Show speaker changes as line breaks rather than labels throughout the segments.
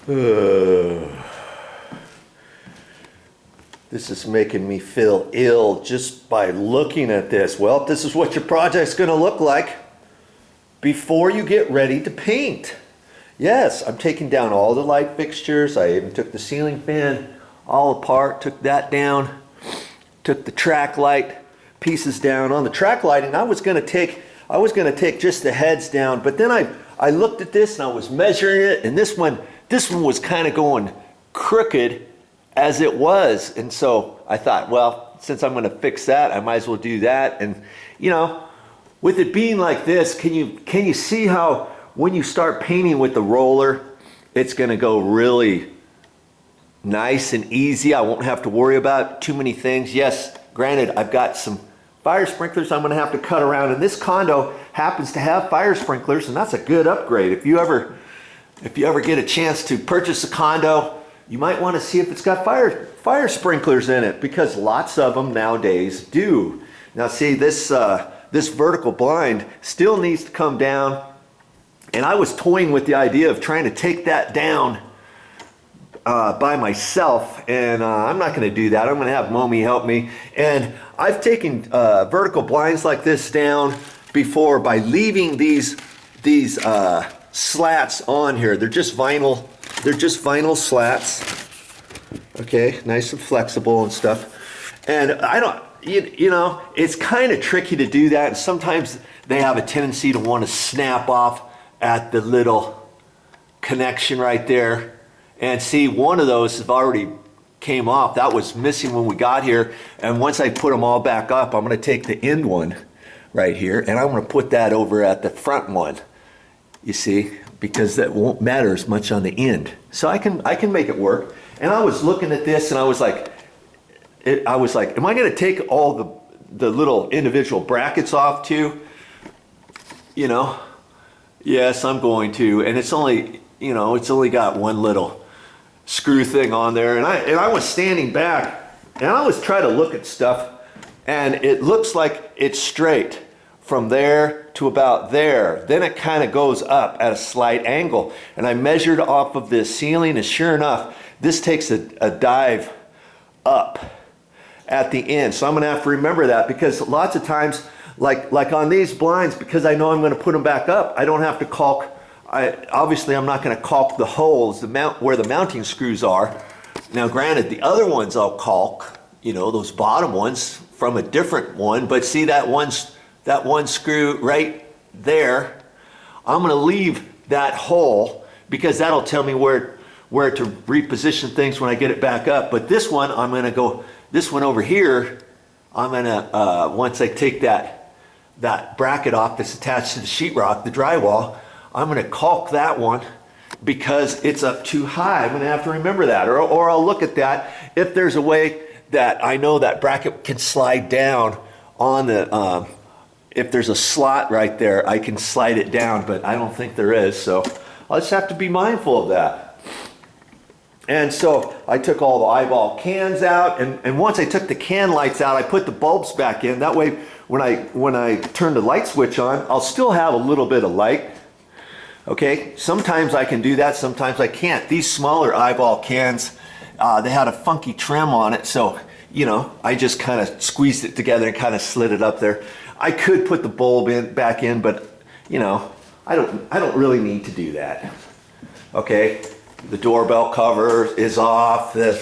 This is making me feel ill just by looking at this. Well, this is what your project's going to look like before you get ready to paint. Yes, I'm taking down all the light fixtures. I even took the ceiling fan all apart, took that down, took the track light pieces down. On the track lighting, I was going to take just the heads down, but then I looked at this and I was measuring it, and this one was kind of going crooked as it was, and so I thought, well, since I'm going to fix that, I might as well do that. And you know, with it being like this, can you see how when you start painting with the roller, it's going to go really nice and easy. I won't have to worry about too many things. Yes, granted, I've got some fire sprinklers I'm going to have to cut around, and this condo happens to have fire sprinklers, and that's a good upgrade. If you ever get a chance to purchase a condo, you might want to see if it's got fire sprinklers in it, because lots of them nowadays do. Now see, this vertical blind still needs to come down, and I was toying with the idea of trying to take that down by myself, and I'm not going to do that. I'm going to have Momi help me. And I've taken vertical blinds like this down before by leaving these slats on here. They're just vinyl. They're just vinyl slats. Okay, nice and flexible and stuff. And I don't, you know, it's kind of tricky to do that. And sometimes they have a tendency to want to snap off at the little connection right there. And see, one of those have already came off. That was missing when we got here. And once I put them all back up, I'm going to take the end one right here, and I'm going to put that over at the front one. You see, because that won't matter as much on the end. So I can make it work. And I was looking at this, and I was like, am I going to take all the little individual brackets off too? You know, yes, I'm going to. And it's only, you know, it's only got one little screw thing on there, and I was standing back, and I was trying to look at stuff, and it looks like it's straight from there to about there. Then it kind of goes up at a slight angle, and I measured off of this ceiling, and sure enough, this takes a dive up at the end. So I'm going to have to remember that, because lots of times, like on these blinds, because I know I'm going to put them back up, I don't have to caulk. Obviously, I'm not going to caulk the holes, where the mounting screws are. Now, granted, the other ones I'll caulk, you know, those bottom ones from a different one. But see that one screw right there? I'm going to leave that hole, because that'll tell me where to reposition things when I get it back up. But this one, I'm going to go. This one over here, I'm going to once I take that bracket off that's attached to the sheetrock, the drywall, I'm going to caulk that one because it's up too high. I'm going to have to remember that, or I'll look at that. If there's a way that I know that bracket can slide down on the, if there's a slot right there, I can slide it down, but I don't think there is. So I'll just have to be mindful of that. And so I took all the eyeball cans out, and once I took the can lights out, I put the bulbs back in. That way, when I turn the light switch on, I'll still have a little bit of light. Okay, sometimes I can do that, sometimes I can't. These smaller eyeball cans, they had a funky trim on it, so, you know, I just kind of squeezed it together and kind of slid it up there. I could put the bulb back in, but, you know, I don't really need to do that. Okay, the doorbell cover is off, the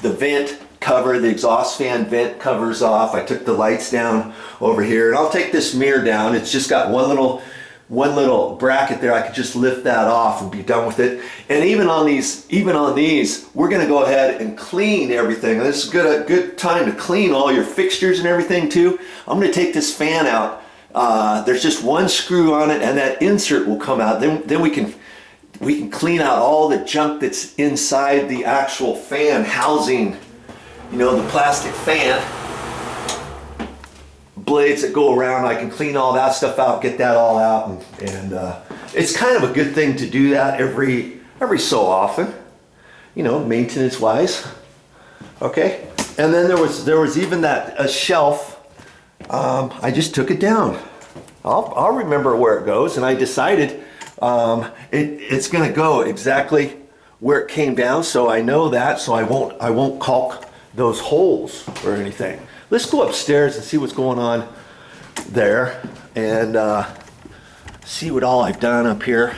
vent cover, the exhaust fan vent cover's off. I took the lights down over here, and I'll take this mirror down. It's just got one little bracket there. I could just lift that off and be done with it. And even on these, we're going to go ahead and clean everything. This is a good time to clean all your fixtures and everything too. I'm going to take this fan out. There's just one screw on it, and that insert will come out. Then we can clean out all the junk that's inside the actual fan housing. You know, the plastic fan blades that go around. I can clean all that stuff out, get that all out, and it's kind of a good thing to do that every so often, you know, maintenance wise. Okay, and then there was even a shelf. I just took it down. I'll remember where it goes, and I decided it's going to go exactly where it came down, so I know that, so I won't caulk those holes or anything. Let's go upstairs and see what's going on there, and see what all I've done up here.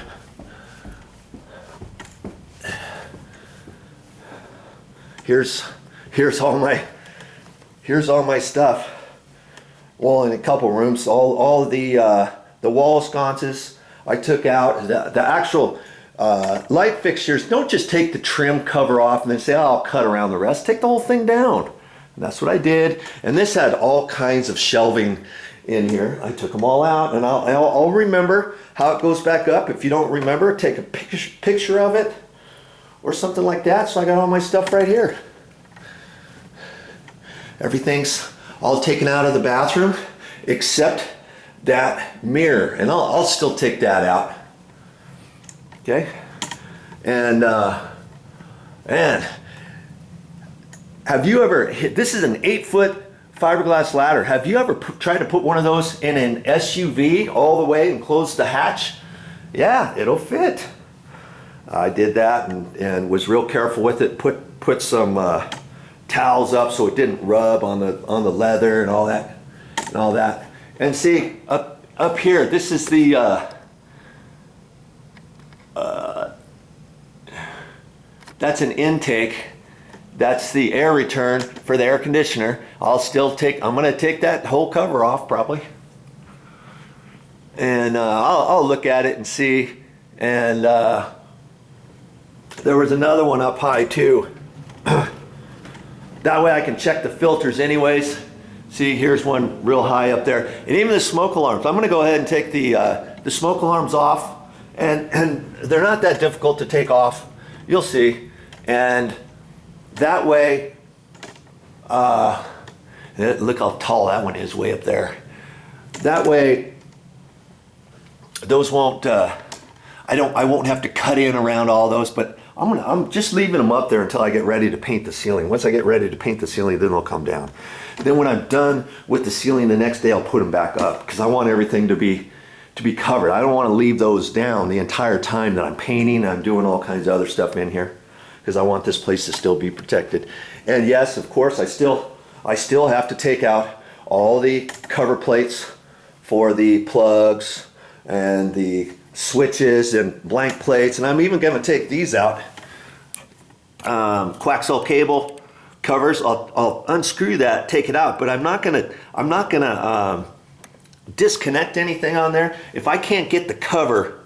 Here's all my stuff. Well, in a couple rooms, all the wall sconces I took out. The actual light fixtures, don't just take the trim cover off and then say, oh, I'll cut around the rest. Take the whole thing down. And that's what I did. And this had all kinds of shelving in here. I took them all out, and I'll remember how it goes back up. If you don't remember, take a picture of it or something like that. So I got all my stuff right here. Everything's all taken out of the bathroom except that mirror, and I'll still take that out. Okay, and have you ever this is an 8-foot fiberglass ladder. Have you ever tried to put one of those in an SUV all the way and close the hatch? Yeah, it'll fit. I did that and was real careful with it. Put some towels up so it didn't rub on the leather and all that. And see up here, this is the that's an intake. That's the air return for the air conditioner. I'm going to take that whole cover off probably. And I'll look at it and see. And there was another one up high too. That way I can check the filters anyways. See, here's one real high up there. And even the smoke alarms. I'm going to go ahead and take the smoke alarms off. And they're not that difficult to take off. You'll see. And that way, look how tall that one is way up there. That way, those won't, I won't have to cut in around all those, but I'm just leaving them up there until I get ready to paint the ceiling. Once I get ready to paint the ceiling, then they'll come down. Then when I'm done with the ceiling the next day, I'll put them back up because I want everything to be covered. I don't want to leave those down the entire time that I'm painting. I'm doing all kinds of other stuff in here because I want this place to still be protected. And yes, of course, I still have to take out all the cover plates for the plugs and the switches and blank plates, and I'm even going to take these out. Coaxial cable covers. I'll unscrew that, take it out, but I'm not gonna disconnect anything on there. If I can't get the cover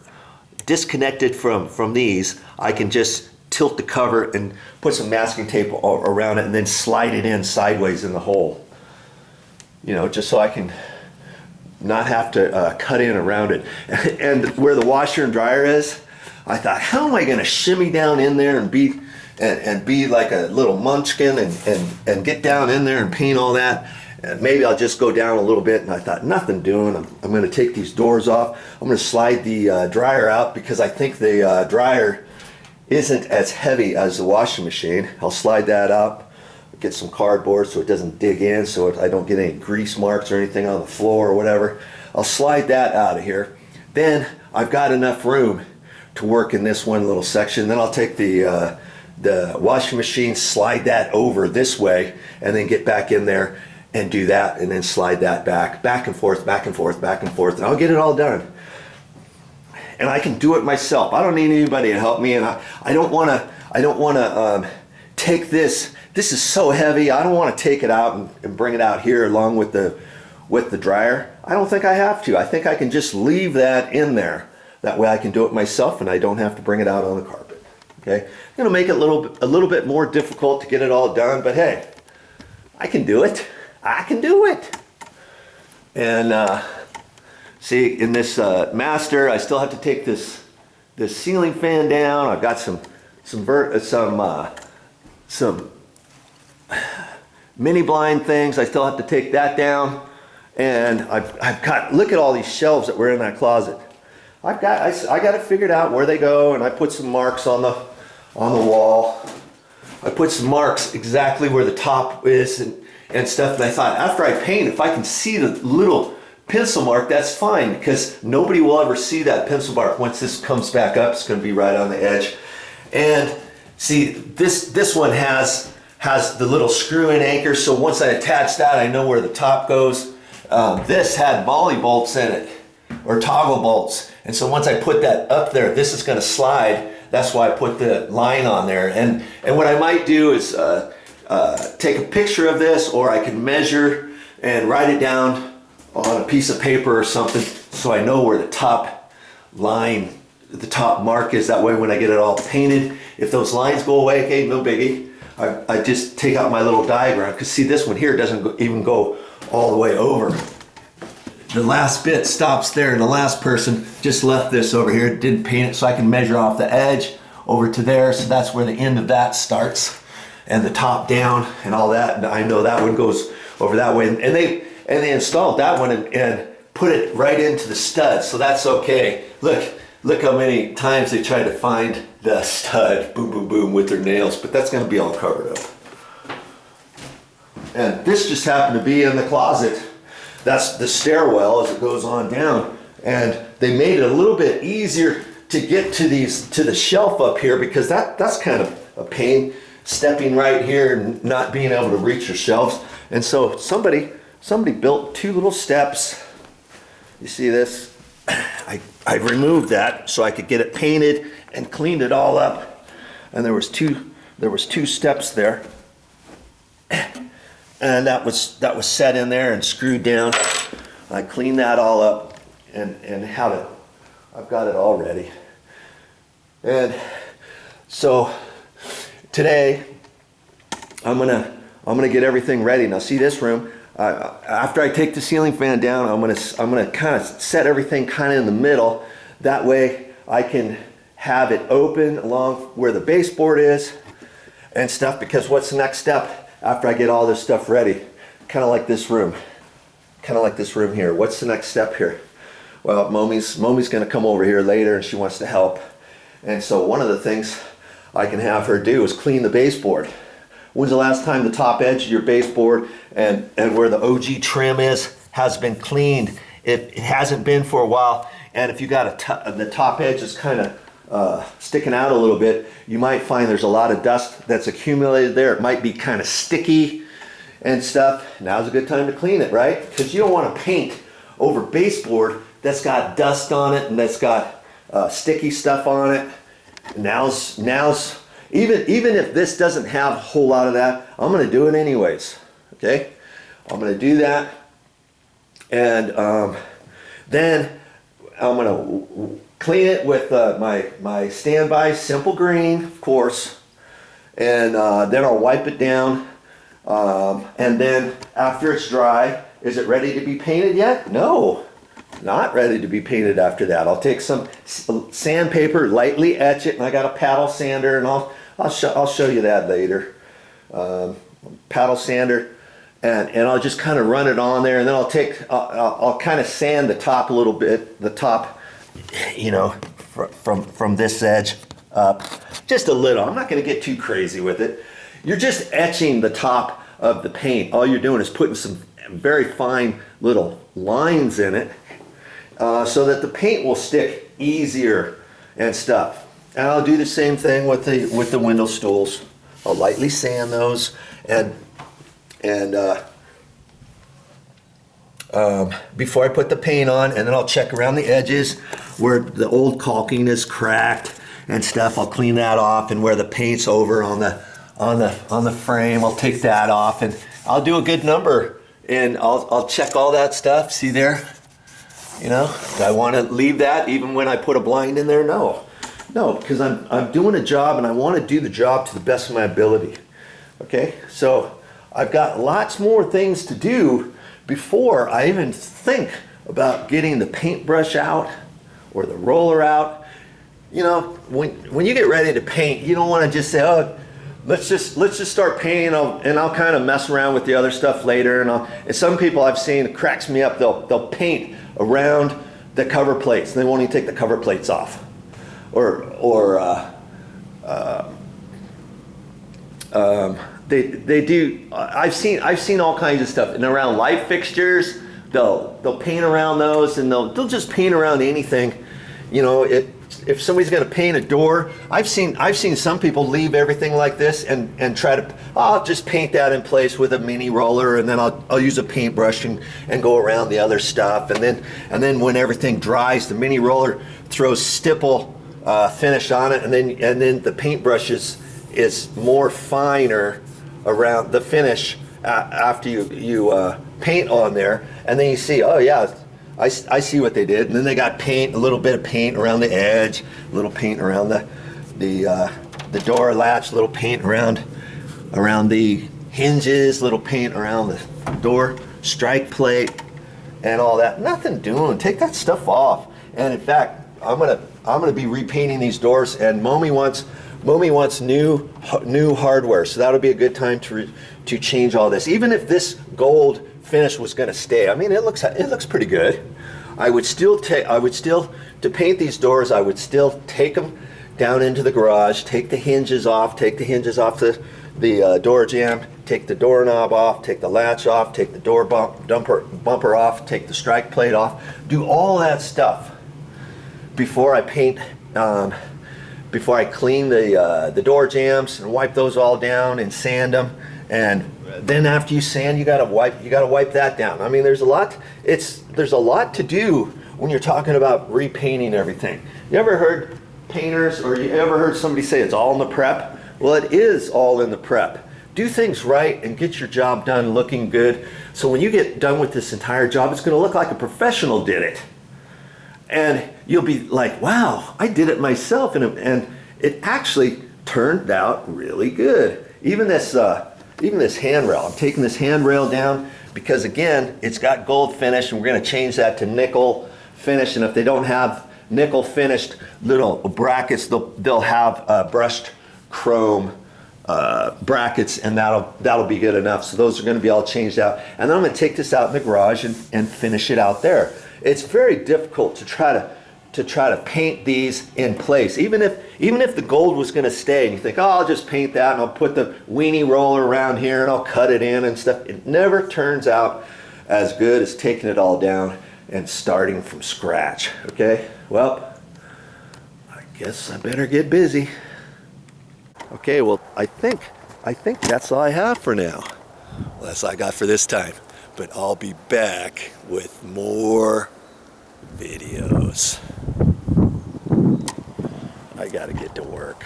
disconnected from these, I can just tilt the cover and put some masking tape around it and then slide it in sideways in the hole. You know, just so I can not have to cut in around it. And where the washer and dryer is, I thought, how am I going to shimmy down in there and be like a little munchkin and get down in there and paint all that? And maybe I'll just go down a little bit. And I thought, nothing doing. I'm going to take these doors off. I'm going to slide the dryer out because I think the dryer isn't as heavy as the washing machine. I'll slide that up. Get some cardboard so it doesn't dig in, so I don't get any grease marks or anything on the floor or whatever. I'll slide that out of here. Then I've got enough room to work in this one little section. Then I'll take the washing machine, slide that over this way, and then get back in there and do that, and then slide that back and forth, back and forth, back and forth, and I'll get it all done. And I can do it myself. I don't need anybody to help me, and I don't want to take this. This is so heavy. I don't want to take it out and bring it out here along with the dryer. I don't think I have to. I think I can just leave that in there. That way I can do it myself and I don't have to bring it out on the carpet. Okay? I'm going to make it a little bit more difficult to get it all done, but hey, I can do it. I can do it. And see, in this master, I still have to take this ceiling fan down. I've got some mini blind things. I still have to take that down, and I've got, look at all these shelves that were in that closet. I got it figured out where they go, and I put some marks on the wall. I put some marks exactly where the top is and stuff. And I thought, after I paint, if I can see the little pencil mark, that's fine, because nobody will ever see that pencil mark. Once this comes back up, it's going to be right on the edge. And see, this one has the little screw-in anchor, so once I attach that, I know where the top goes. This had volley bolts in it, or toggle bolts, and so once I put that up there, this is going to slide. That's why I put the line on there. And what I might do is take a picture of this, or I can measure and write it down on a piece of paper or something, so I know where the top line, the top mark is. That way when I get it all painted, if those lines go away, okay, no biggie. I just take out my little diagram, because see, this one here doesn't even go all the way over. The last bit stops there, and the last person just left this over here, didn't paint it, so I can measure off the edge over to there, so that's where the end of that starts, and the top down and all that. And I know that one goes over that way, and they installed that one and put it right into the stud, so that's okay. Look how many times they tried to find the stud, boom, boom, boom, with their nails, but that's going to be all covered up. And this just happened to be in the closet. That's the stairwell as it goes on down. And they made it a little bit easier to get to the shelf up here, because that's kind of a pain, stepping right here and not being able to reach your shelves. And so somebody built two little steps. You see this? I removed that so I could get it painted and cleaned it all up. And there was two steps there. And that was set in there and screwed down. I cleaned that all up and have it. I've got it all ready. And so today I'm gonna get everything ready. Now see this room. After I take the ceiling fan down, I'm gonna kind of set everything kind of in the middle. That way I can have it open along where the baseboard is and stuff, because what's the next step after I get all this stuff ready? Kind of like this room. Kind of like this room here. What's the next step here? Well, Momi's gonna come over here later, and she wants to help. And so one of the things I can have her do is clean the baseboard. When's the last time the top edge of your baseboard and where the OG trim is has been cleaned? It hasn't been for a while, and if you got the top edge is kind of sticking out a little bit, you might find there's a lot of dust that's accumulated there. It might be kind of sticky and stuff. Now's a good time to clean it, right? Because you don't want to paint over baseboard that's got dust on it and that's got sticky stuff on it. Now's even if this doesn't have a whole lot of that, I'm going to do it anyways. Okay, I'm going to do that, and then I'm going to clean it with my standby simple green, of course, and then I'll wipe it down, and then after it's dry, is it ready to be painted yet? No, not ready to be painted after that. I'll take some sandpaper, lightly etch it, and I got a paddle sander, and I'll show you that later. Paddle sander, and I'll just kind of run it on there, and then I'll kind of sand the top a little bit, the top, you know, from this edge up, just a little. I'm not going to get too crazy with it. You're just etching the top of the paint. All you're doing is putting some very fine little lines in it, so that the paint will stick easier and stuff. And I'll do the same thing with the window stools. I'll lightly sand those, and before I put the paint on, and then I'll check around the edges where the old caulking is cracked and stuff. I'll clean that off, and where the paint's over on the frame, I'll take that off, and I'll do a good number, and I'll check all that stuff. See there? You know, do I want to leave that even when I put a blind in there? No, because I'm doing a job, and I want to do the job to the best of my ability. Okay, so I've got lots more things to do before I even think about getting the paintbrush out or the roller out. You know, when you get ready to paint, you don't want to just say, oh, let's just start painting, and I'll kind of mess around with the other stuff later. And some people I've seen, it cracks me up. They'll paint around the cover plates, and they won't even take the cover plates off, they do. I've seen all kinds of stuff, and around light fixtures, they'll paint around those, and they'll just paint around anything. You know, if somebody's going to paint a door, I've seen some people leave everything like this and try to, I'll just paint that in place with a mini roller, and then I'll use a paintbrush and go around the other stuff, and then when everything dries, the mini roller throws stipple finish on it, and then the paintbrush is more finer around the finish after you paint on there, and then you see, oh yeah, I see what they did. And then they got paint, a little bit of paint around the edge, a little paint around the door latch, a little paint around the hinges, little paint around the door strike plate, and all that. Nothing doing. Take that stuff off. And in fact, I'm gonna be repainting these doors, and Momi wants new hardware, so that'll be a good time to change all this. Even if this gold finish was going to stay, I mean, it looks pretty good. I would still to paint these doors, I would still take them down into the garage, take the hinges off, the door jamb, take the doorknob off, take the latch off, take the door bumper off, take the strike plate off, do all that stuff before I paint, before I clean the door jambs and wipe those all down and sand them. And then after you sand, you gotta wipe that down. I mean, there's a lot to do when you're talking about repainting everything. You ever heard painters, or you ever heard somebody say it's all in the prep? Well, it is all in the prep. Do things right and get your job done looking good. So when you get done with this entire job, it's gonna look like a professional did it. And you'll be like, wow, I did it myself, and it actually turned out really good. Even this handrail, I'm taking this handrail down because, again, it's got gold finish, and we're going to change that to nickel finish. And if they don't have nickel finished little brackets, they'll have brushed chrome brackets, and that'll be good enough. So those are going to be all changed out, and then I'm going to take this out in the garage and finish it out there. It's very difficult to try to paint these in place. Even if the gold was going to stay, and you think, oh, I'll just paint that, and I'll put the weenie roller around here, and I'll cut it in and stuff. It never turns out as good as taking it all down and starting from scratch. Okay, well, I guess I better get busy. Okay, well, I think that's all I have for now. Well, that's all I got for this time. But I'll be back with more videos. I gotta get to work.